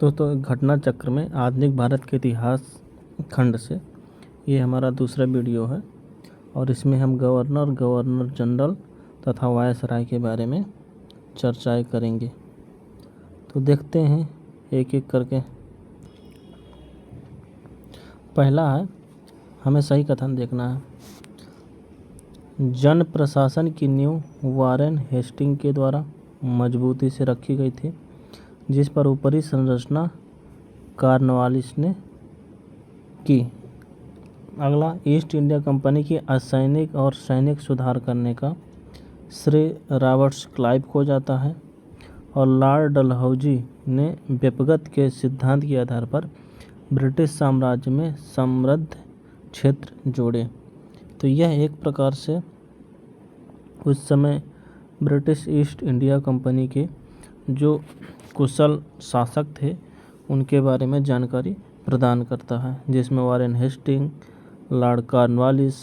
दोस्तों, घटना चक्र में आधुनिक भारत के इतिहास खंड से ये हमारा दूसरा वीडियो है और इसमें हम गवर्नर जनरल तथा वायसराय के बारे में चर्चाएं करेंगे। तो देखते हैं एक एक करके। पहला है, हमें सही कथन देखना है। जन प्रशासन की नींव वारेन हेस्टिंग के द्वारा मजबूती से रखी गई थी, जिस पर ऊपरी संरचना कॉर्नवालिस ने की। अगला, ईस्ट इंडिया कंपनी की असैनिक और सैनिक सुधार करने का श्रेय रॉबर्ट क्लाइव को जाता है और लॉर्ड डलहौजी ने व्यक्तिगत के सिद्धांत के आधार पर ब्रिटिश साम्राज्य में समृद्ध क्षेत्र जोड़े। तो यह एक प्रकार से उस समय ब्रिटिश ईस्ट इंडिया कंपनी के जो कुशल शासक थे उनके बारे में जानकारी प्रदान करता है, जिसमें Warren Hasting, Lord Cornwallis,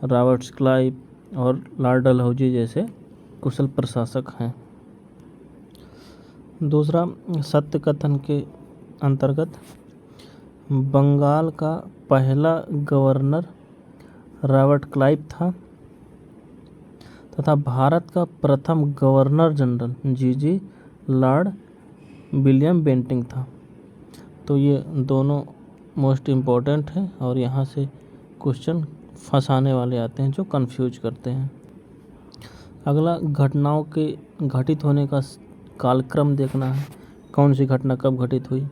Robert Clive और लॉर्ड डलहौजी जैसे कुशल प्रशासक हैं। दूसरा, सत्य कथन के अंतर्गत बंगाल का पहला गवर्नर रॉबर्ट क्लाइव था तथा भारत का प्रथम गवर्नर जनरल जी लॉर्ड विलियम बेंटिंग था। तो ये दोनों मोस्ट इम्पोर्टेंट हैं और यहाँ से क्वेश्चन फंसाने वाले आते हैं जो कंफ्यूज करते हैं। अगला, घटनाओं के घटित होने का कालक्रम देखना है, कौन सी घटना कब घटित हुई।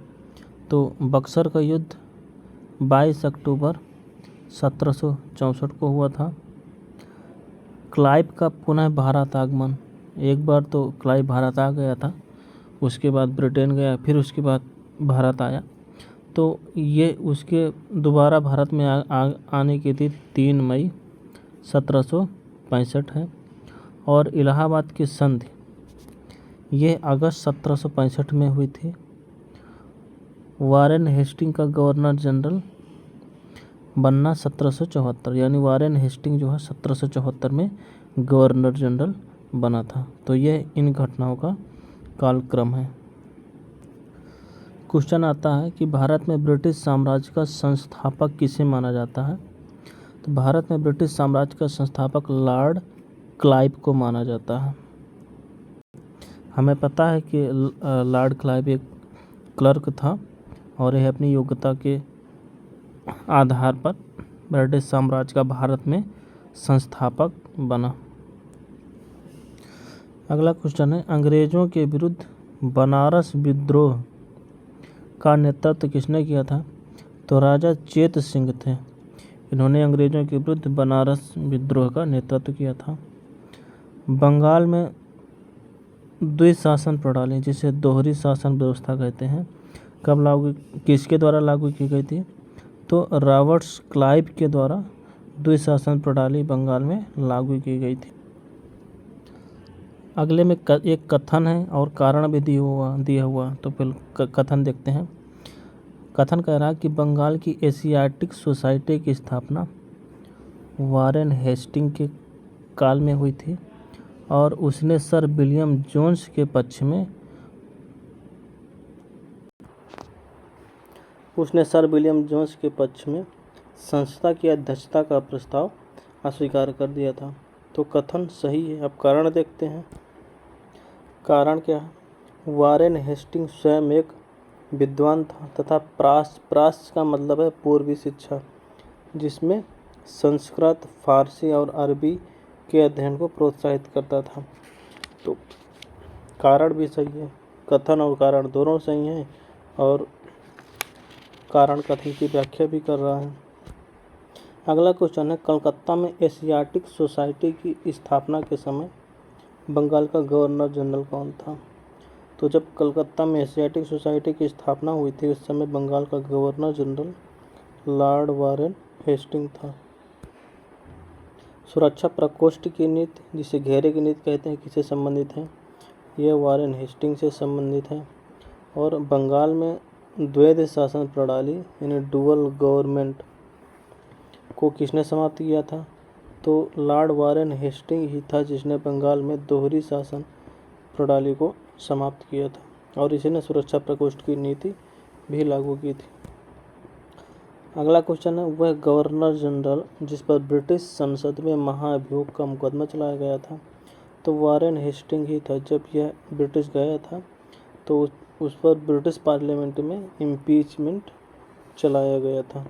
तो बक्सर का युद्ध 22 अक्टूबर 1764 को हुआ था। क्लाइव का पुनः भारत आगमन, एक बार तो क्लाइव भारत आ गया था, उसके बाद ब्रिटेन गया, फिर उसके बाद भारत आया। तो ये उसके दोबारा भारत में आने की तिथि 3 मई 1765 है और इलाहाबाद की संधि ये अगस्त 1765 में हुई थी। वारेन हेस्टिंग का गवर्नर जनरल बनना 1774, यानी वारेन हेस्टिंग जो है 1774 में गवर्नर जनरल बना था। तो यह इन घटनाओं का कालक्रम है। क्वेश्चन आता है कि भारत में ब्रिटिश साम्राज्य का संस्थापक किसे माना जाता है। तो भारत में ब्रिटिश साम्राज्य का संस्थापक लॉर्ड क्लाइव को माना जाता है। हमें पता है कि लॉर्ड क्लाइव एक क्लर्क था और यह अपनी योग्यता के आधार पर ब्रिटिश साम्राज्य का भारत में संस्थापक बना। अगला क्वेश्चन है, अंग्रेजों के विरुद्ध बनारस विद्रोह का नेतृत्व किसने किया था। तो राजा चेत सिंह थे, इन्होंने अंग्रेजों के विरुद्ध बनारस विद्रोह का नेतृत्व किया था। बंगाल में द्विशासन प्रणाली, जिसे दोहरी शासन व्यवस्था कहते हैं, कब लागू, किसके द्वारा लागू की गई थी। तो रॉबर्ट क्लाइव के द्वारा द्विशासन प्रणाली बंगाल में लागू की गई थी। अगले में एक कथन है और कारण भी दिया हुआ। तो फिर कथन देखते हैं। कथन कह रहा है कि बंगाल की एशियाटिक सोसाइटी की स्थापना वारेन हेस्टिंग के काल में हुई थी और उसने सर विलियम जोन्स के पक्ष में संस्था की अध्यक्षता का प्रस्ताव अस्वीकार कर दिया था। तो कथन सही है। अब कारण देखते हैं। कारण क्या है। वारेन हेस्टिंग स्वयं एक विद्वान था तथा प्रास का मतलब है पूर्वी शिक्षा, जिसमें संस्कृत, फारसी और अरबी के अध्ययन को प्रोत्साहित करता था। तो कारण भी सही है, कथन और कारण दोनों सही हैं और कारण कथन की व्याख्या भी कर रहा है। अगला क्वेश्चन है, कलकत्ता में एशियाटिक सोसाइटी की स्थापना के समय बंगाल का गवर्नर जनरल कौन था। तो जब कलकत्ता में एशियाटिक सोसाइटी की स्थापना हुई थी उस समय बंगाल का governor general Lord Warren Hasting था। सुरक्षा प्रकोष्ठ की नीति, जिसे घेरे की नीति कहते हैं, किससे संबंधित है। यह वारेन हेस्टिंग से संबंधित है। और बंगाल में द्वैध शासन प्रणाली यानी डुअल गवर्नमेंट को किसने समाप्त किया था। तो लॉर्ड वारेन हेस्टिंग ही था जिसने बंगाल में दोहरी शासन प्रणाली को समाप्त किया था। और इसी ने सुरक्षा प्रकोष्ठ की नीति भी लागू की थी। अगला क्वेश्चन है, वह गवर्नर जनरल जिस पर ब्रिटिश संसद में महाभियोग का मुकदमा चलाया गया था। तो वारेन हेस्टिंग ही था। जब यह ब्रिटिश गया था तो उस पर ब्रिटिश पार्लियामेंट में इम्पीचमेंट चलाया गया था।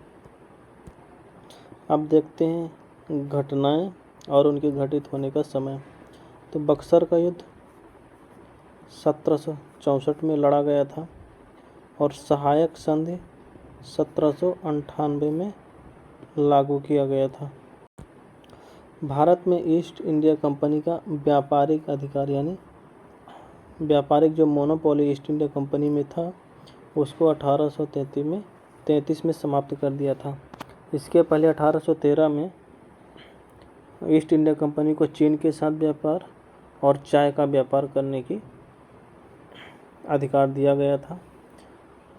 अब देखते हैं घटनाएं और उनके घटित होने का समय। तो बक्सर का युद्ध 1764 में लड़ा गया था और सहायक संधि 1798 में लागू किया गया था। भारत में ईस्ट इंडिया कंपनी का व्यापारिक अधिकार यानी व्यापारिक जो मोनोपोली ईस्ट इंडिया कंपनी में था उसको 1833 में समाप्त कर दिया था। इसके पहले 1813 में ईस्ट इंडिया कंपनी को चीन के साथ व्यापार और चाय का व्यापार करने की अधिकार दिया गया था।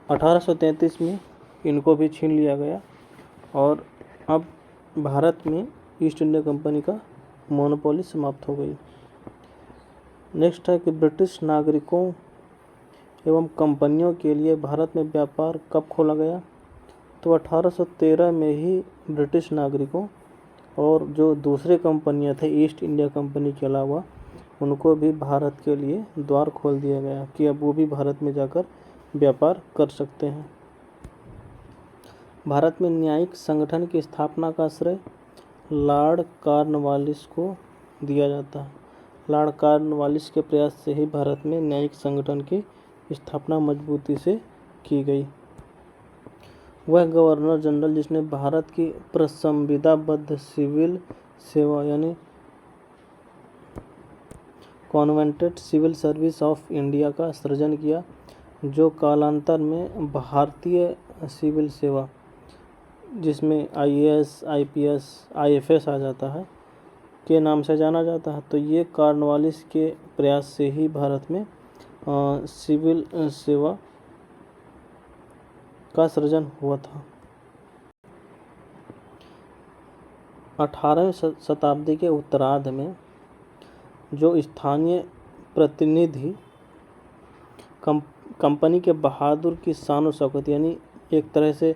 1833 में इनको भी छीन लिया गया और अब भारत में ईस्ट इंडिया कंपनी का मोनोपोली समाप्त हो गई। नेक्स्ट है कि ब्रिटिश नागरिकों एवं कंपनियों के लिए भारत में व्यापार कब खोला गया। तो 1813 में ही ब्रिटिश नागरिकों और जो दूसरे कंपनियां थे ईस्ट इंडिया कंपनी के अलावा उनको भी भारत के लिए द्वार खोल दिया गया कि अब वो भी भारत में जाकर व्यापार कर सकते हैं। भारत में न्यायिक संगठन की स्थापना का श्रेय लॉर्ड कॉर्नवालिस को दिया जाता है। लॉर्ड कॉर्नवालिस के प्रयास से ही भारत में न्यायिक संगठन की स्थापना मजबूती से की गई। वह गवर्नर जनरल जिसने भारत की प्रसंविधाबद्ध सिविल सेवा यानी कॉन्वेंटेड सिविल सर्विस ऑफ इंडिया का सृजन किया, जो कालांतर में भारतीय सिविल सेवा जिसमें IAS, IPS, IFS आ जाता है के नाम से जाना जाता है। तो ये कॉर्नवालिस के प्रयास से ही भारत में सिविल सेवा का सृजन हुआ था। 18वीं शताब्दी के उत्तरार्ध में जो स्थानीय प्रतिनिधि कंपनी के बहादुर की शान शौकत यानी एक तरह से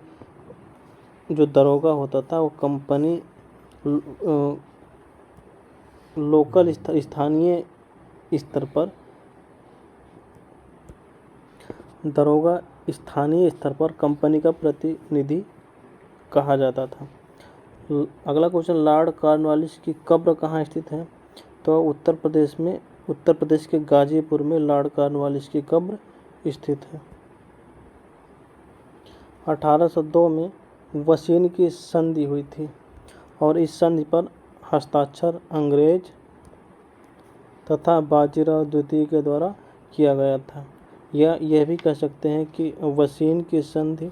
जो दरोगा होता था वो कंपनी लोकल स्थानीय स्तर पर दरोगा स्थानीय स्तर पर कंपनी का प्रतिनिधि कहा जाता था। अगला क्वेश्चन, लॉर्ड कॉर्नवालिस की कब्र कहाँ स्थित है। तो उत्तर प्रदेश के गाजीपुर में लॉर्ड कॉर्नवालिस की कब्र स्थित है। 1802 में वसीन की संधि हुई थी और इस संधि पर हस्ताक्षर अंग्रेज तथा बाजीराव द्वितीय के द्वारा किया गया था। या यह भी कह सकते हैं कि वसीन की संधि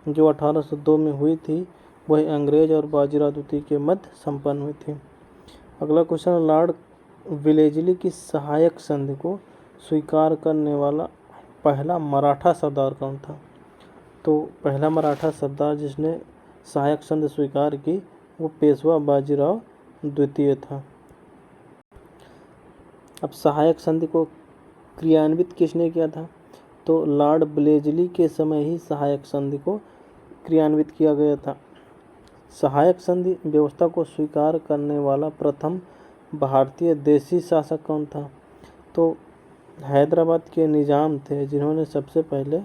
जो 1802 में हुई थी वह अंग्रेज और बाजीराव द्वितीय के मध्य संपन्न हुई थी। अगला क्वेश्चन, लॉर्ड विलेजली की सहायक संधि को स्वीकार करने वाला पहला मराठा सरदार कौन था। तो पहला मराठा सरदार जिसने सहायक संधि स्वीकार की वो पेशवा बाजीराव द्वितीय था। अब सहायक संधि को क्रियान्वित किसने किया था। तो लॉर्ड ब्लेजली के समय ही सहायक संधि को क्रियान्वित किया गया था। सहायक संधि व्यवस्था को स्वीकार करने वाला प्रथम भारतीय देशी शासक कौन था। तो हैदराबाद के निजाम थे जिन्होंने सबसे पहले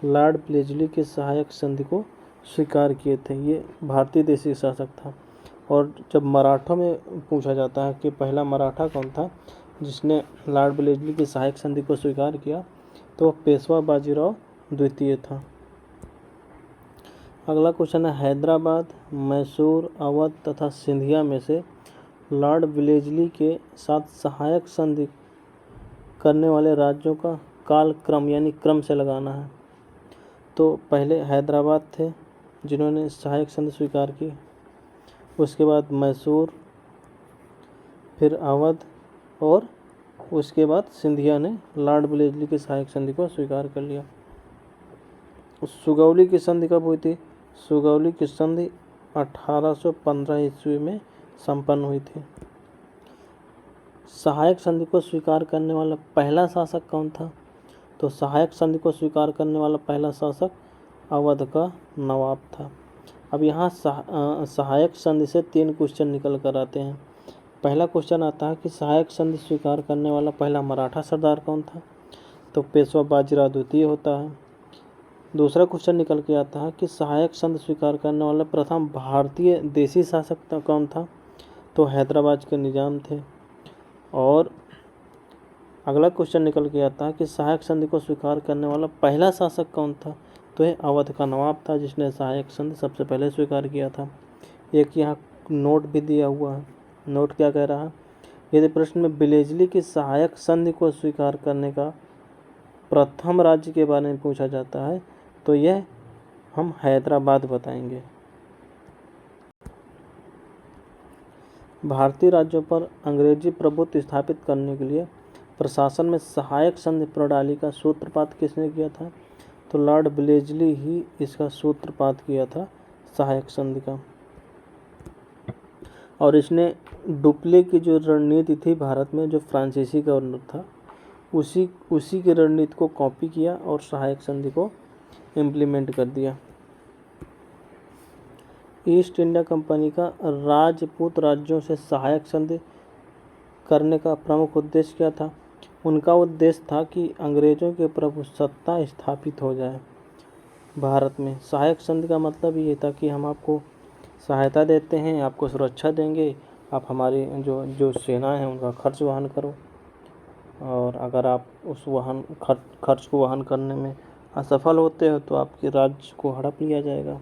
लॉर्ड ब्लेजली के सहायक संधि को स्वीकार किए थे। ये भारतीय देशी शासक था। और जब मराठों में पूछा जाता है कि पहला मराठा कौन था जिसने लॉर्ड ब्लेजली की सहायक संधि को स्वीकार किया तो पेशवा बाजीराव द्वितीय था। अगला क्वेश्चन है, हैदराबाद, मैसूर, अवध तथा सिंधिया में से लॉर्ड ब्लेजली के साथ सहायक संधि करने वाले राज्यों का काल क्रम यानी क्रम से लगाना है। तो पहले हैदराबाद थे जिन्होंने सहायक संधि स्वीकार की, उसके बाद मैसूर, फिर अवध और उसके बाद सिंधिया ने लॉर्ड ब्लेजली की सहायक संधि को स्वीकार कर लिया। सुगौली की संधि कब हुई थी। सुगौली की संधि 1815 ईस्वी में संपन्न हुई थी। सहायक संधि को स्वीकार करने वाला पहला शासक कौन था। तो सहायक संधि को स्वीकार करने वाला पहला शासक अवध का नवाब था। अब यहाँ सहायक संधि से 3 क्वेश्चन निकल कर आते हैं। पहला क्वेश्चन आता है कि सहायक संधि स्वीकार करने वाला पहला मराठा सरदार कौन था? तो पेशवा बाजीराव द्वितीय होता है। दूसरा क्वेश्चन निकल के आता है कि सहायक संधि स्वीकार करने वाला प्रथम भारतीय देशी शासक कौन था? तो हैदराबाद के निजाम थे। और अगला क्वेश्चन निकल के आता है कि सहायक संधि को स्वीकार करने वाला पहला शासक कौन था? तो यह अवध का नवाब था जिसने सहायक संधि सबसे पहले स्वीकार किया था। एक यहाँ नोट भी दिया हुआ है। नोट क्या कह रहा है? यदि प्रश्न में बिलेजली की सहायक संधि को स्वीकार करने का प्रथम राज्य के बारे में पूछा जाता है तो यह हम हैदराबाद बताएंगे। भारतीय राज्यों पर अंग्रेजी प्रभुत्व स्थापित करने के लिए प्रशासन में सहायक संधि प्रणाली का सूत्रपात किसने किया था? तो लॉर्ड बिलेजली ही इसका सूत्रपात किया था सहायक संधि का। और इसने डुप्ले की जो रणनीति थी भारत में, जो फ्रांसीसी गवर्नर था, उसी की रणनीति को कॉपी किया और सहायक संधि को इम्प्लीमेंट कर दिया। ईस्ट इंडिया कंपनी का राजपूत राज्यों से सहायक संधि करने का प्रमुख उद्देश्य क्या था? उनका उद्देश्य था कि अंग्रेजों की प्रभुसत्ता स्थापित हो जाए भारत में। सहायक संधि का मतलब ये था कि हम आपको सहायता देते हैं, आपको सुरक्षा देंगे, आप हमारी जो सेना है उनका खर्च वहन करो, और अगर आप उस खर्च को वहन करने में असफल होते हो तो आपके राज्य को हड़प लिया जाएगा।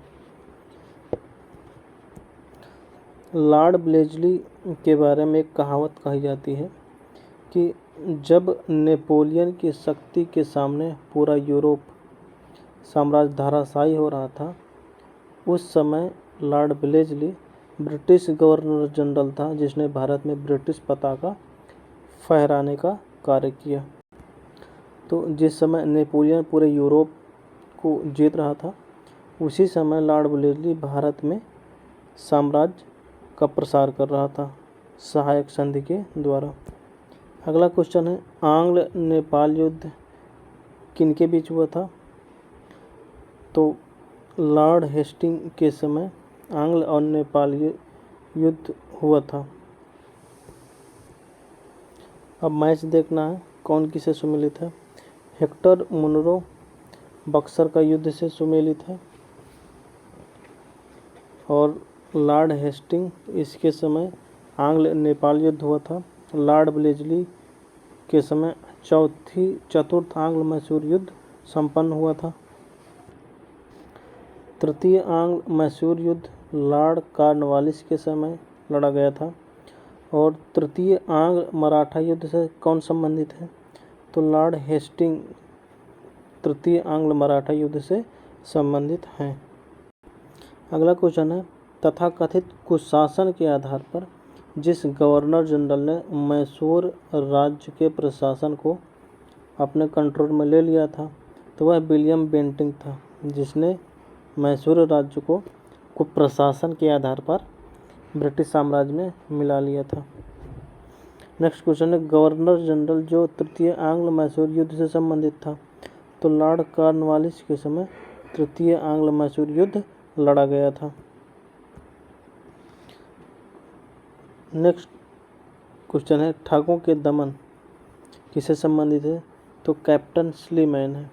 लॉर्ड ब्लेजली के बारे में एक कहावत कही जाती है कि जब नेपोलियन की शक्ति के सामने पूरा यूरोप साम्राज्य धराशायी हो रहा था, उस समय लॉर्ड ब्लेजली ब्रिटिश गवर्नर जनरल था जिसने भारत में ब्रिटिश पताका फहराने का कार्य किया। तो जिस समय नेपोलियन पूरे यूरोप को जीत रहा था, उसी समय लॉर्ड ब्लेजली भारत में साम्राज्य का प्रसार कर रहा था सहायक संधि के द्वारा। अगला क्वेश्चन है, आंग्ल नेपाल युद्ध किनके बीच हुआ था? तो लॉर्ड हेस्टिंग के समय आंग्ल और नेपाल युद्ध हुआ था। अब मैच देखना है कौन किसे सुमेलित है। हेक्टर मुनरो बक्सर का युद्ध से सुमेलित है और लॉर्ड हेस्टिंग इसके समय आंग्ल नेपाल युद्ध हुआ था। लॉर्ड ब्लेजली के समय चतुर्थ आंग्ल मैसूर युद्ध संपन्न हुआ था। तृतीय आंग्ल मैसूर युद्ध लॉर्ड कॉर्नवालिस के समय लड़ा गया था। और तृतीय आंग्ल मराठा युद्ध से कौन संबंधित है? तो लॉर्ड हेस्टिंग तृतीय आंग्ल मराठा युद्ध से संबंधित हैं। अगला क्वेश्चन है, तथाकथित कुशासन के आधार पर जिस गवर्नर जनरल ने मैसूर राज्य के प्रशासन को अपने कंट्रोल में ले लिया था तो वह विलियम बेंटिंक था, जिसने मैसूर राज्य को प्रशासन के आधार पर ब्रिटिश साम्राज्य में मिला लिया था। नेक्स्ट क्वेश्चन है, गवर्नर जनरल जो तृतीय आंग्ल मैसूर युद्ध से संबंधित था? तो लॉर्ड कॉर्नवालिस के समय तृतीय आंग्ल मैसूर युद्ध लड़ा गया था। नेक्स्ट क्वेश्चन है, ठगों के दमन किससे संबंधित है? तो कैप्टन स्लीमैन है।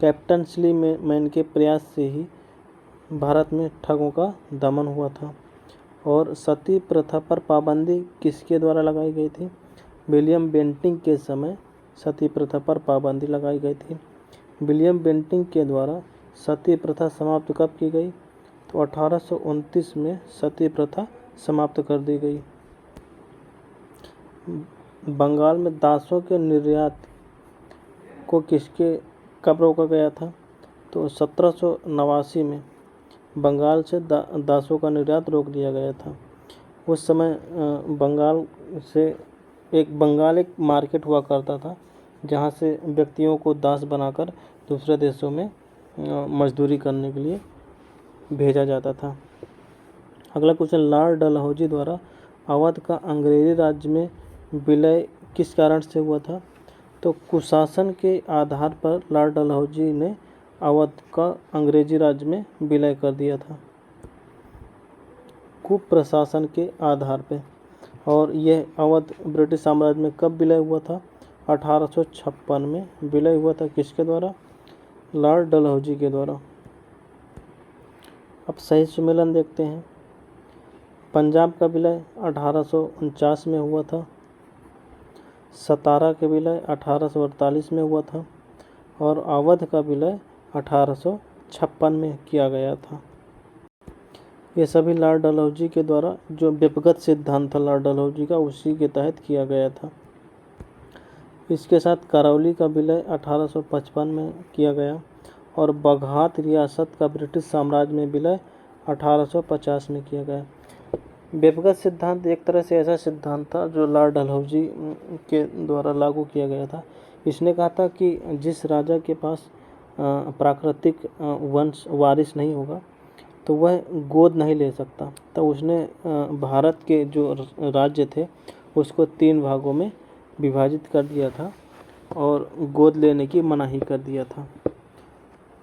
कैप्टन स्लीमैन के प्रयास से ही भारत में ठगों का दमन हुआ था। और सती प्रथा पर पाबंदी किसके द्वारा लगाई गई थी? विलियम बेंटिंक के समय सती प्रथा पर पाबंदी लगाई गई थी। विलियम बेंटिंक के द्वारा सती प्रथा समाप्त कब की गई? तो 1829 में सती प्रथा समाप्त कर दी गई। बंगाल में दासों के निर्यात को कब रोका गया था? तो 1789 में बंगाल से दासों का निर्यात रोक दिया गया था। उस समय बंगाल एक मार्केट हुआ करता था जहाँ से व्यक्तियों को दास बनाकर दूसरे देशों में मजदूरी करने के लिए भेजा जाता था। अगला क्वेश्चन, लॉर्ड डलहौजी द्वारा अवध का अंग्रेजी राज्य में विलय किस कारण से हुआ था? तो कुशासन के आधार पर लॉर्ड डलहौजी ने अवध का अंग्रेजी राज्य में विलय कर दिया था, कुप्रशासन के आधार पर। और यह अवध ब्रिटिश साम्राज्य में कब विलय हुआ था? 1856 में विलय हुआ था। किसके द्वारा? लॉर्ड डलहौजी के द्वारा। अब साहित्य सम्मेलन देखते हैं। पंजाब का विलय 1849 में हुआ था। सतारा का विलय 1848 में हुआ था और अवध का विलय 1856 में किया गया था। ये सभी लॉर्ड डलहौजी के द्वारा, जो व्यक्तिगत सिद्धांत था लॉर्ड डलहौजी का, उसी के तहत किया गया था। इसके साथ करौली का विलय 1855 में किया गया और बघात रियासत का ब्रिटिश साम्राज्य में विलय 1850 में किया गया। व्यक्तिगत सिद्धांत एक तरह से ऐसा सिद्धांत था जो लॉर्ड डलहौजी के द्वारा लागू किया गया था। इसने कहा था कि जिस राजा के पास प्राकृतिक वंश वारिस नहीं होगा तो वह गोद नहीं ले सकता। तो उसने भारत के जो राज्य थे उसको 3 भागों में विभाजित कर दिया था और गोद लेने की मनाही कर दिया था।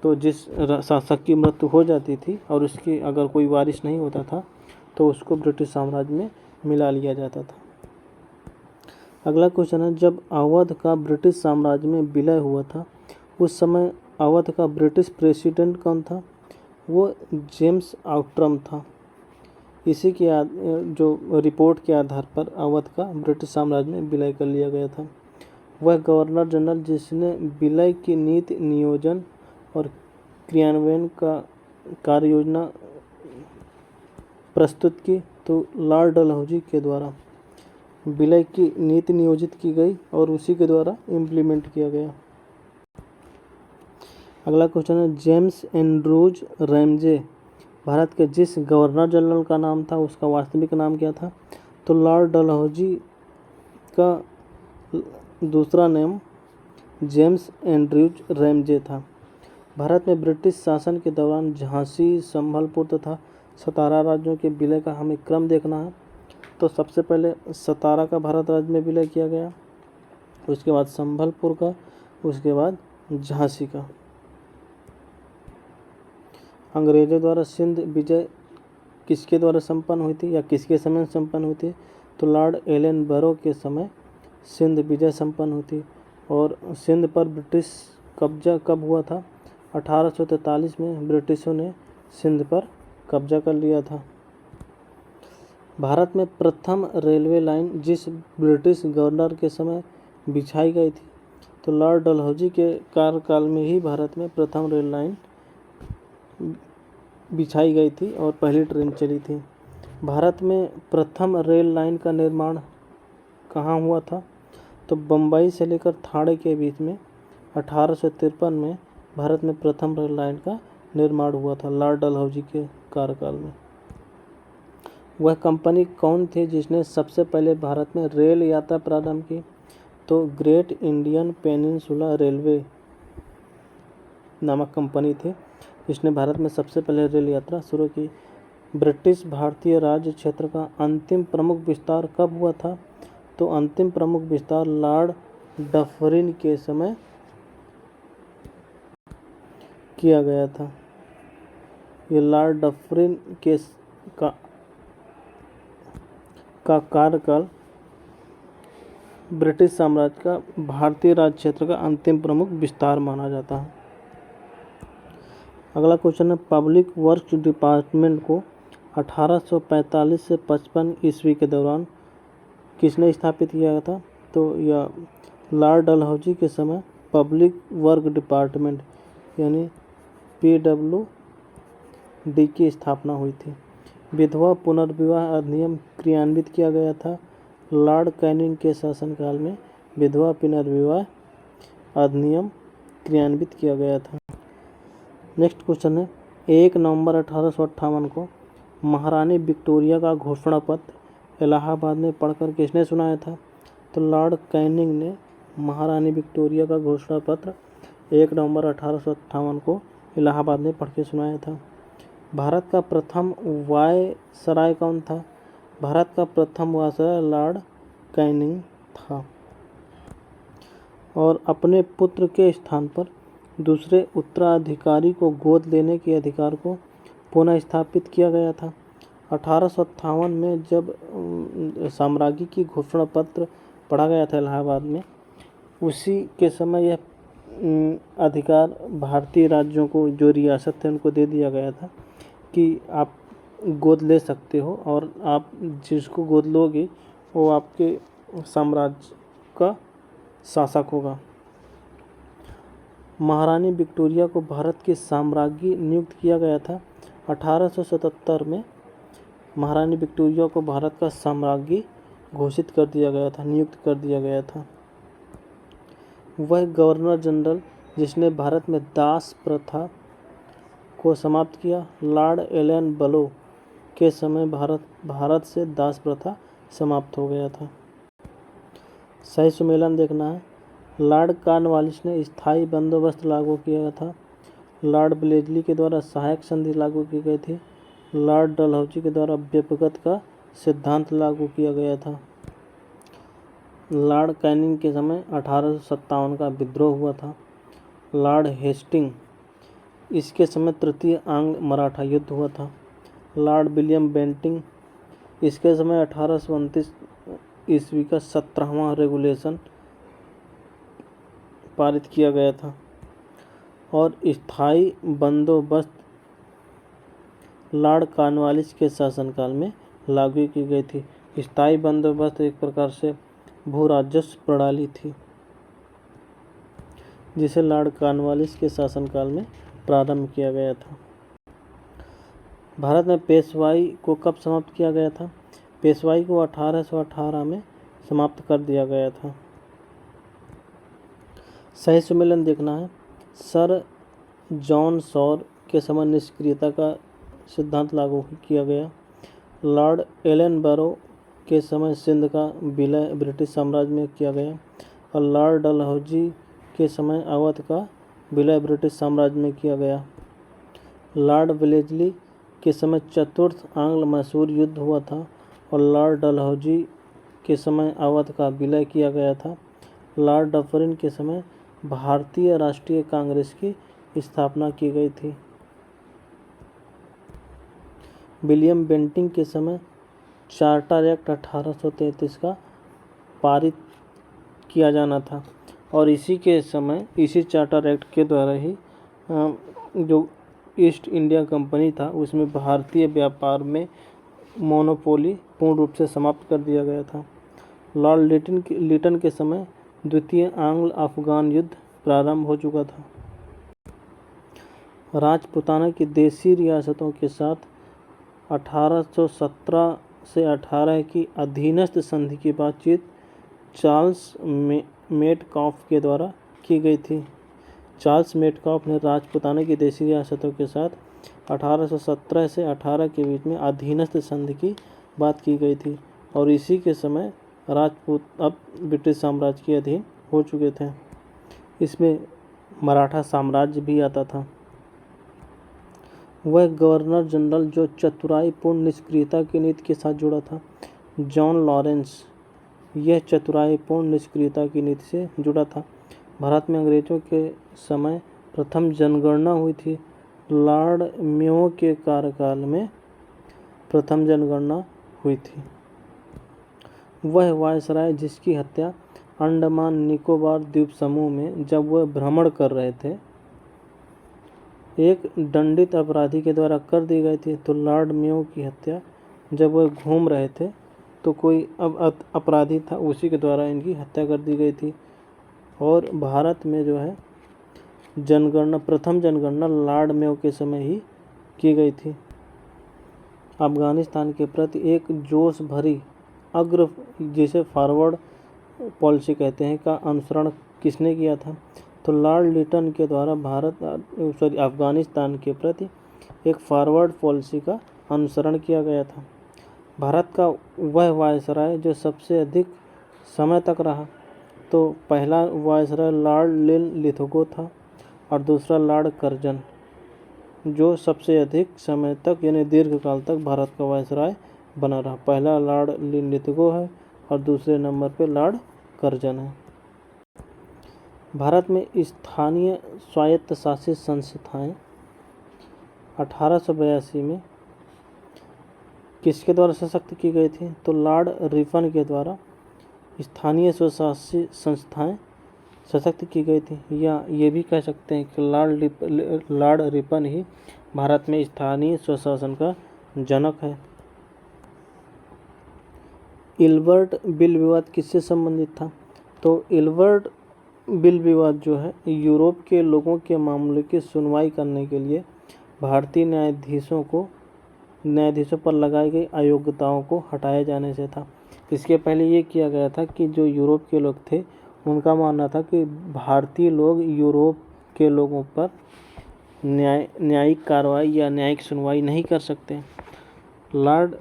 तो जिस शासक की मृत्यु हो जाती थी और उसकी अगर कोई वारिस नहीं होता था तो उसको ब्रिटिश साम्राज्य में मिला लिया जाता था। अगला क्वेश्चन है, जब अवध का ब्रिटिश साम्राज्य में विलय हुआ था उस समय अवध का ब्रिटिश प्रेसिडेंट कौन था? वो जेम्स आउट्रम था। इसी के जो रिपोर्ट के आधार पर अवध का ब्रिटिश साम्राज्य में विलय कर लिया गया था। वह गवर्नर जनरल जिसने विलय की नीति नियोजन और क्रियान्वयन का कार्य योजना प्रस्तुत की, तो लॉर्ड डलहौजी के द्वारा विलय की नीति नियोजित की गई और उसी के द्वारा इम्प्लीमेंट किया गया। अगला क्वेश्चन है, जेम्स एंड्रूज रैमजे भारत के जिस गवर्नर जनरल का नाम था उसका वास्तविक नाम क्या था? तो लॉर्ड डलहौजी का दूसरा नाम जेम्स एंड्रूज रैमजे था। भारत में ब्रिटिश शासन के दौरान झांसी, संभलपुर तथा सतारा राज्यों के विलय का हमें क्रम देखना है। तो सबसे पहले सतारा का भारत राज्य में विलय किया गया, उसके बाद संभलपुर का, उसके बाद झांसी का। अंग्रेजों द्वारा सिंध विजय किसके द्वारा संपन्न हुई थी या किसके समय संपन्न हुई थी? तो लॉर्ड एलन बरो के समय सिंध विजय संपन्न हुई थी। और सिंध पर ब्रिटिश कब्जा कब हुआ था? 1843 में ब्रिटिशों ने सिंध पर कब्जा कर लिया था। भारत में प्रथम रेलवे लाइन जिस ब्रिटिश गवर्नर के समय बिछाई गई थी, तो लॉर्ड डलहौजी के कार्यकाल में ही भारत में प्रथम रेल लाइन बिछाई गई थी और पहली ट्रेन चली थी। भारत में प्रथम रेल लाइन का निर्माण कहाँ हुआ था? तो बम्बई से लेकर थाने के बीच में 1853 में भारत में प्रथम रेल लाइन का निर्माण हुआ था लॉर्ड डलहौजी के कार्यकाल में। वह कंपनी कौन थी जिसने सबसे पहले भारत में रेल यात्रा प्रारंभ की? तो ग्रेट इंडियन पेनिनसुला रेलवे नामक कंपनी थी जिसने भारत में सबसे पहले रेल यात्रा शुरू की। ब्रिटिश भारतीय राज्य क्षेत्र का अंतिम प्रमुख विस्तार कब हुआ था? तो अंतिम प्रमुख विस्तार लॉर्ड डफरिन के समय किया गया था। ये लॉर्ड डफरिन का कार्यकाल ब्रिटिश साम्राज्य का भारतीय राज्य क्षेत्र का अंतिम प्रमुख विस्तार माना जाता है। अगला क्वेश्चन है, पब्लिक वर्क्स डिपार्टमेंट को 1845 से 55 ईस्वी के दौरान किसने स्थापित किया था? तो यह लॉर्ड डलहौजी के समय पब्लिक वर्क डिपार्टमेंट यानी PWD की स्थापना हुई थी। विधवा पुनर्विवाह अधिनियम क्रियान्वित किया गया था लॉर्ड कैनिंग के शासनकाल में। विधवा पुनर्विवाह अधिनियम क्रियान्वित किया गया था। नेक्स्ट क्वेश्चन है, 1 नवंबर 1858 को महारानी विक्टोरिया का घोषणा पत्र इलाहाबाद में पढ़कर किसने सुनाया था? तो लॉर्ड कैनिंग ने महारानी विक्टोरिया का घोषणा पत्र 1 नवंबर 1858 को इलाहाबाद में पढ़ के सुनाया था। भारत का प्रथम वायसराय कौन था? भारत का प्रथम वायसराय लॉर्ड कैनिंग था। और अपने पुत्र के स्थान पर दूसरे उत्तराधिकारी को गोद लेने के अधिकार को पुनः स्थापित किया गया था। 1858 में जब साम्राज्य की घोषणा पत्र पढ़ा गया था इलाहाबाद में, उसी के समय यह अधिकार भारतीय राज्यों को, जो रियासत थे, उनको दे दिया गया था कि आप गोद ले सकते हो और आप जिसको गोद लोगे वो आपके साम्राज्य का शासक होगा। महारानी विक्टोरिया को भारत की साम्राज्ञी नियुक्त किया गया था। 1877 में महारानी विक्टोरिया को भारत का साम्राज्ञी घोषित कर दिया गया था, नियुक्त कर दिया गया था। वह गवर्नर जनरल जिसने भारत में दास प्रथा को समाप्त किया। लॉर्ड एलन बलो के समय भारत से दास प्रथा समाप्त हो गया था। सही सुमेलन देखना है। लॉर्ड कॉर्नवालिस ने स्थायी बंदोबस्त लागू किया था। लॉर्ड ब्लेजली के द्वारा सहायक संधि लागू की गई थी। लॉर्ड डलहौजी के द्वारा व्यपगत का सिद्धांत लागू किया गया था। लॉर्ड कैनिंग के समय 1857 का विद्रोह हुआ था। लॉर्ड हेस्टिंग, इसके समय तृतीय आंग्ल मराठा युद्ध हुआ था। लॉर्ड विलियम बेंटिंग, इसके समय 1829 ईस्वी का 17वां रेगुलेशन पारित किया गया था। और स्थायी बंदोबस्त लॉर्ड कॉर्नवालिस के शासनकाल में लागू की गई थी। स्थायी बंदोबस्त एक प्रकार से भू राजस्व प्रणाली थी जिसे लॉर्ड कॉर्नवालिस के शासनकाल में प्रारंभ किया गया था। भारत में पेशवाई को कब समाप्त किया गया था? पेशवाई को 1818 में समाप्त कर दिया गया था। सही सुमेलन देखना है। सर जॉन सॉर के समय निष्क्रियता का सिद्धांत लागू किया गया। लॉर्ड एलनबरो के समय सिंध का विलय ब्रिटिश साम्राज्य में किया गया और लॉर्ड डलहौजी के समय अवध का विलय ब्रिटिश साम्राज्य में किया गया। लॉर्ड ब्लेजली के समय चतुर्थ आंग्ल मैसूर युद्ध हुआ था और लॉर्ड डलहौजी के समय अवध का विलय किया गया था। लॉर्ड डफरिन के समय भारतीय राष्ट्रीय कांग्रेस की स्थापना की गई थी। विलियम बेंटिंग के समय चार्टर एक्ट 1833 का पारित किया जाना था और इसी चार्टर एक्ट के द्वारा ही जो ईस्ट इंडिया कंपनी था उसमें भारतीय व्यापार में मोनोपोली पूर्ण रूप से समाप्त कर दिया गया था। लॉर्ड लिटन के समय द्वितीय आंग्ल अफगान युद्ध प्रारंभ हो चुका था। राजपूताना की देशी रियासतों के साथ 1817 से 18 की अधीनस्थ संधि की बातचीत चार्ल्स मेटकाफ के द्वारा की गई थी। चार्ल्स मेटकाफ ने राजपूताना की देशी रियासतों के साथ 1817 से 18 के बीच में अधीनस्थ संधि की बात की गई थी और इसी के समय राजपूत अब ब्रिटिश साम्राज्य के अधीन हो चुके थे। इसमें मराठा साम्राज्य भी आता था। वह गवर्नर जनरल जो चतुराईपूर्ण निष्क्रियता की नीति के साथ जुड़ा था, जॉन लॉरेंस, यह चतुराईपूर्ण निष्क्रियता की नीति से जुड़ा था। भारत में अंग्रेजों के समय प्रथम जनगणना हुई थी। लॉर्ड मेयो के कार्यकाल में प्रथम जनगणना हुई थी। वह वायसराय जिसकी हत्या अंडमान निकोबार द्वीप समूह में जब वह भ्रमण कर रहे थे एक दंडित अपराधी के द्वारा कर दी गई थी। तो लॉर्ड मेयो की हत्या जब वह घूम रहे थे तो कोई अपराधी था, उसी के द्वारा इनकी हत्या कर दी गई थी। और भारत में जो है प्रथम जनगणना लॉर्ड मेयो के समय ही की गई थी। अफगानिस्तान के प्रति एक जोश भरी जिसे फॉरवर्ड पॉलिसी कहते हैं का अनुसरण किसने किया था? तो लॉर्ड लिटन के द्वारा अफगानिस्तान के प्रति एक फॉरवर्ड पॉलिसी का अनुसरण किया गया था। भारत का वह वायसराय जो सबसे अधिक समय तक रहा, तो पहला वायसराय लॉर्ड लिथगो था और दूसरा लॉर्ड कर्जन, जो सबसे अधिक समय तक यानी दीर्घकाल तक भारत का वायसराय बना रहा। पहला लॉर्ड लिथगो है और दूसरे नंबर पे लॉर्ड कर्जन है। भारत में स्थानीय स्वायत्त शासित संस्थाएं 1882 में किसके द्वारा सशक्त की गई थी? तो लॉर्ड रिपन के द्वारा स्थानीय स्वशासित संस्थाएं सशक्त की गई थी, या ये भी कह सकते हैं कि लॉर्ड रिपन ही भारत में स्थानीय स्वशासन का जनक है। इल्बर्ट बिल विवाद किससे संबंधित था? तो इल्बर्ट बिल विवाद जो है यूरोप के लोगों के मामलों की सुनवाई करने के लिए भारतीय न्यायाधीशों पर लगाई गई अयोग्यताओं को हटाए जाने से था। इसके पहले ये किया गया था कि जो यूरोप के लोग थे उनका मानना था कि भारतीय लोग यूरोप के लोगों पर न्यायिक कार्रवाई या न्यायिक सुनवाई नहीं कर सकते। लॉर्ड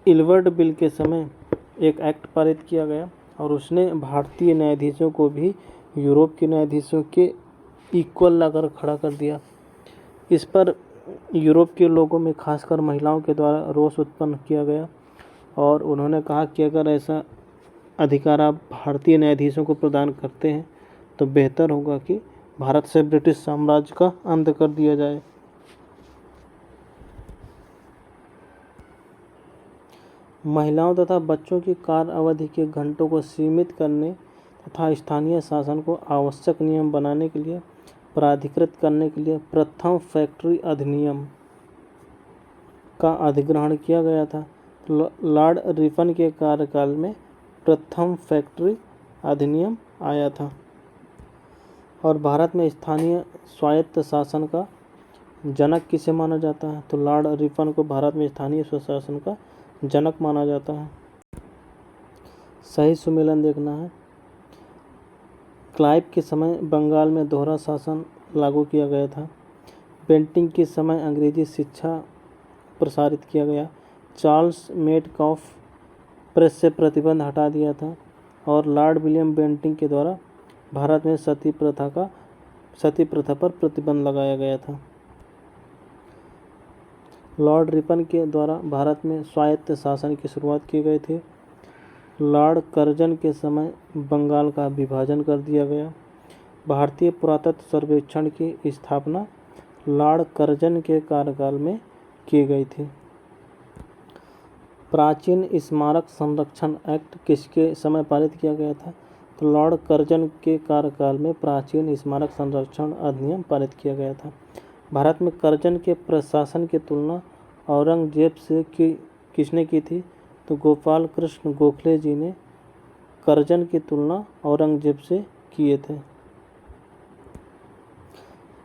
इल्बर्ट बिल के समय एक एक्ट पारित किया गया और उसने भारतीय न्यायाधीशों को भी यूरोप के न्यायाधीशों के इक्वल लाकर खड़ा कर दिया। इस पर यूरोप के लोगों में खासकर महिलाओं के द्वारा रोष उत्पन्न किया गया और उन्होंने कहा कि अगर ऐसा अधिकार आप भारतीय न्यायाधीशों को प्रदान करते हैं तो बेहतर होगा कि भारत से ब्रिटिश साम्राज्य का अंत कर दिया जाए। महिलाओं तथा बच्चों की कार्य अवधि के घंटों को सीमित करने तथा स्थानीय शासन को आवश्यक नियम बनाने के लिए प्राधिकृत करने के लिए प्रथम फैक्ट्री अधिनियम का अधिग्रहण किया गया था। लॉर्ड रिपन के कार्यकाल में प्रथम फैक्ट्री अधिनियम आया था और भारत में स्थानीय स्वायत्त शासन का जनक किसे माना जाता है? तो लॉर्ड रिपन को भारत में स्थानीय स्वशासन का जनक माना जाता है। सही सुमेलन देखना है। क्लाइव के समय बंगाल में दोहरा शासन लागू किया गया था। बेंटिंग के समय अंग्रेजी शिक्षा प्रसारित किया गया। चार्ल्स मेटकाफ प्रेस से प्रतिबंध हटा दिया था और लॉर्ड विलियम बेंटिंग के द्वारा भारत में सती प्रथा पर प्रतिबंध लगाया गया था। लॉर्ड रिपन के द्वारा भारत में स्वायत्त शासन की शुरुआत की गई थी। लॉर्ड कर्जन के समय बंगाल का विभाजन कर दिया गया। भारतीय पुरातत्व सर्वेक्षण की स्थापना लॉर्ड कर्जन के कार्यकाल में की गई थी। प्राचीन स्मारक संरक्षण एक्ट किसके समय पारित किया गया था? तो लॉर्ड कर्जन के कार्यकाल में प्राचीन स्मारक संरक्षण अधिनियम पारित किया गया था। भारत में कर्जन के प्रशासन की तुलना औरंगजेब से किसने की थी? तो गोपाल कृष्ण गोखले जी ने कर्जन की तुलना औरंगजेब से किए थे।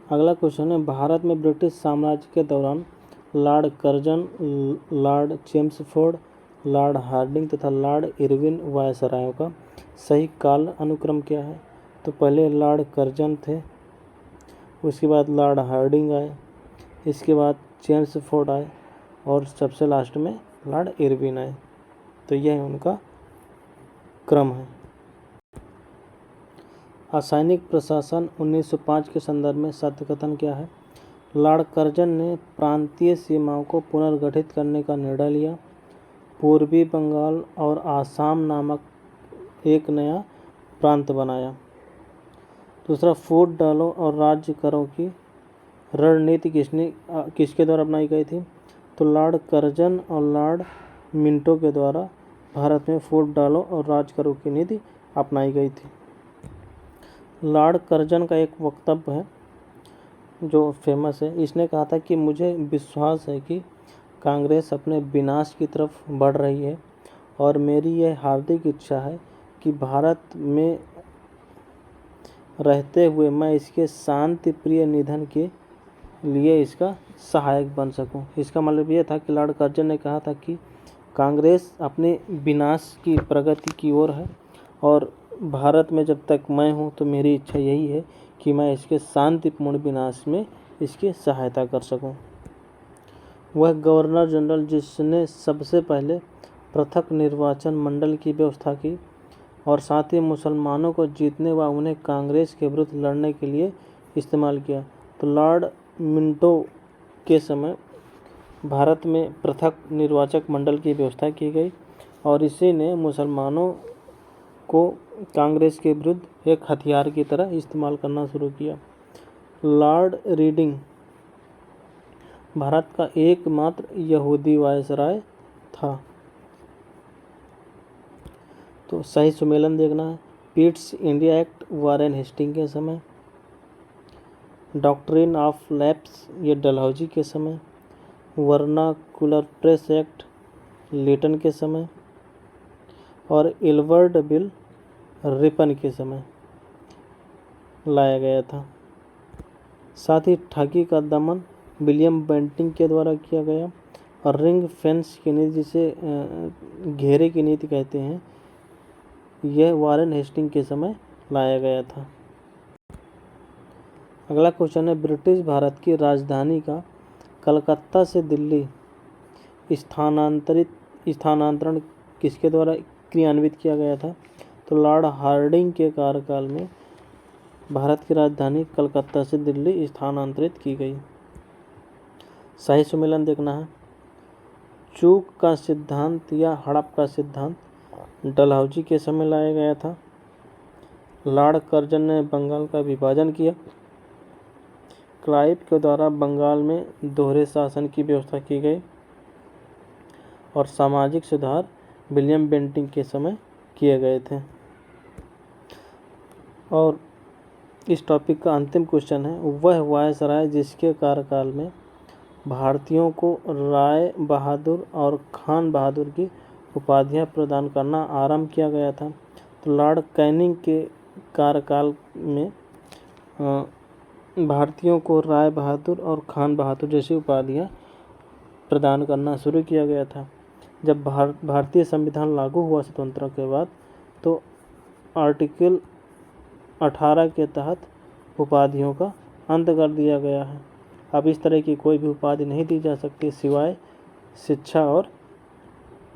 अगला क्वेश्चन है, भारत में ब्रिटिश साम्राज्य के दौरान Lord Curzon, Lord Chelmsford, Lord Hardinge तथा लॉर्ड इरविन वायसरायों का सही काल अनुक्रम क्या है? तो पहले लॉर्ड कर्जन थे, उसके बाद लॉर्ड हार्डिंग आए, इसके बाद चेम्सफोर्ड आए और सबसे लास्ट में लॉर्ड इरविन आए। तो यह उनका क्रम है। रासायनिक प्रशासन 1905 के संदर्भ में सत्य कथन क्या है? लॉर्ड कर्जन ने प्रांतीय सीमाओं को पुनर्गठित करने का निर्णय लिया। पूर्वी बंगाल और आसाम नामक एक नया प्रांत बनाया। दूसरा, फूट डालो और राज्य करों की रणनीति किसके द्वारा अपनाई गई थी? तो लॉर्ड कर्जन और लॉर्ड मिंटो के द्वारा भारत में फूट डालो और राज करो की नीति अपनाई गई थी। लॉर्ड कर्जन का एक वक्तव्य है जो फेमस है। इसने कहा था कि मुझे विश्वास है कि कांग्रेस अपने विनाश की तरफ बढ़ रही है और मेरी यह हार्दिक इच्छा है कि भारत में रहते हुए मैं इसके शांति प्रिय निधन के लिए इसका सहायक बन सकूं। इसका मतलब ये था कि लॉर्ड कर्जन ने कहा था कि कांग्रेस अपने विनाश की प्रगति की ओर है और भारत में जब तक मैं हूं तो मेरी इच्छा यही है कि मैं इसके शांतिपूर्ण विनाश में इसकी सहायता कर सकूं। वह गवर्नर जनरल जिसने सबसे पहले पृथक निर्वाचन मंडल की व्यवस्था की और साथ ही मुसलमानों को जीतने व उन्हें कांग्रेस के विरुद्ध लड़ने के लिए इस्तेमाल किया। तो लॉर्ड मिंटो के समय भारत में पृथक निर्वाचक मंडल की व्यवस्था की गई और इसी ने मुसलमानों को कांग्रेस के विरुद्ध एक हथियार की तरह इस्तेमाल करना शुरू किया। लॉर्ड रीडिंग भारत का एकमात्र यहूदी वायसराय था। तो सही सम्मेलन देखना है। Pitt's India Act Warren Hasting के समय, डॉक्ट्रिन ऑफ लैप्स ये डलहौजी के समय, वर्नाकुलर प्रेस एक्ट लीटन के समय और इलवर्ड बिल रिपन के समय लाया गया था। साथ ही ठगी का दमन विलियम बेंटिंग के द्वारा किया गया और रिंग फेंस की नीति, जिसे घेरे की नीति कहते हैं, यह वारेन हेस्टिंग के समय लाया गया था। अगला क्वेश्चन है, ब्रिटिश भारत की राजधानी का कलकत्ता से दिल्ली स्थानांतरण किसके द्वारा क्रियान्वित किया गया था? तो लॉर्ड हार्डिंग के कार्यकाल में भारत की राजधानी कलकत्ता से दिल्ली स्थानांतरित की गई। सही सम्मेलन देखना है। चूक का सिद्धांत या हड़प का सिद्धांत डलहौजी के समय लाया गया था। लॉर्ड कर्जन ने बंगाल का विभाजन किया। क्लाइव के द्वारा बंगाल में दोहरे शासन की व्यवस्था की गई और सामाजिक सुधार विलियम बेंटिंग के समय किए गए थे। और इस टॉपिक का अंतिम क्वेश्चन है, वह वायसराय जिसके कार्यकाल में भारतीयों को राय बहादुर और खान बहादुर की उपाधियां प्रदान करना आरंभ किया गया था। तो लॉर्ड कैनिंग के कार्यकाल में भारतीयों को राय बहादुर और खान बहादुर जैसी उपाधियां प्रदान करना शुरू किया गया था। जब भारतीय संविधान लागू हुआ स्वतंत्रता के बाद, तो आर्टिकल 18 के तहत उपाधियों का अंत कर दिया गया है। अब इस तरह की कोई भी उपाधि नहीं दी जा सकती सिवाय शिक्षा और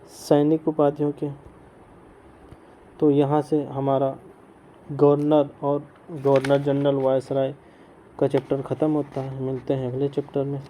सैनिक उपाधियों के। तो यहाँ से हमारा गवर्नर और गवर्नर जनरल वायसराय का चैप्टर ख़त्म होता है। मिलते हैं अगले चैप्टर में।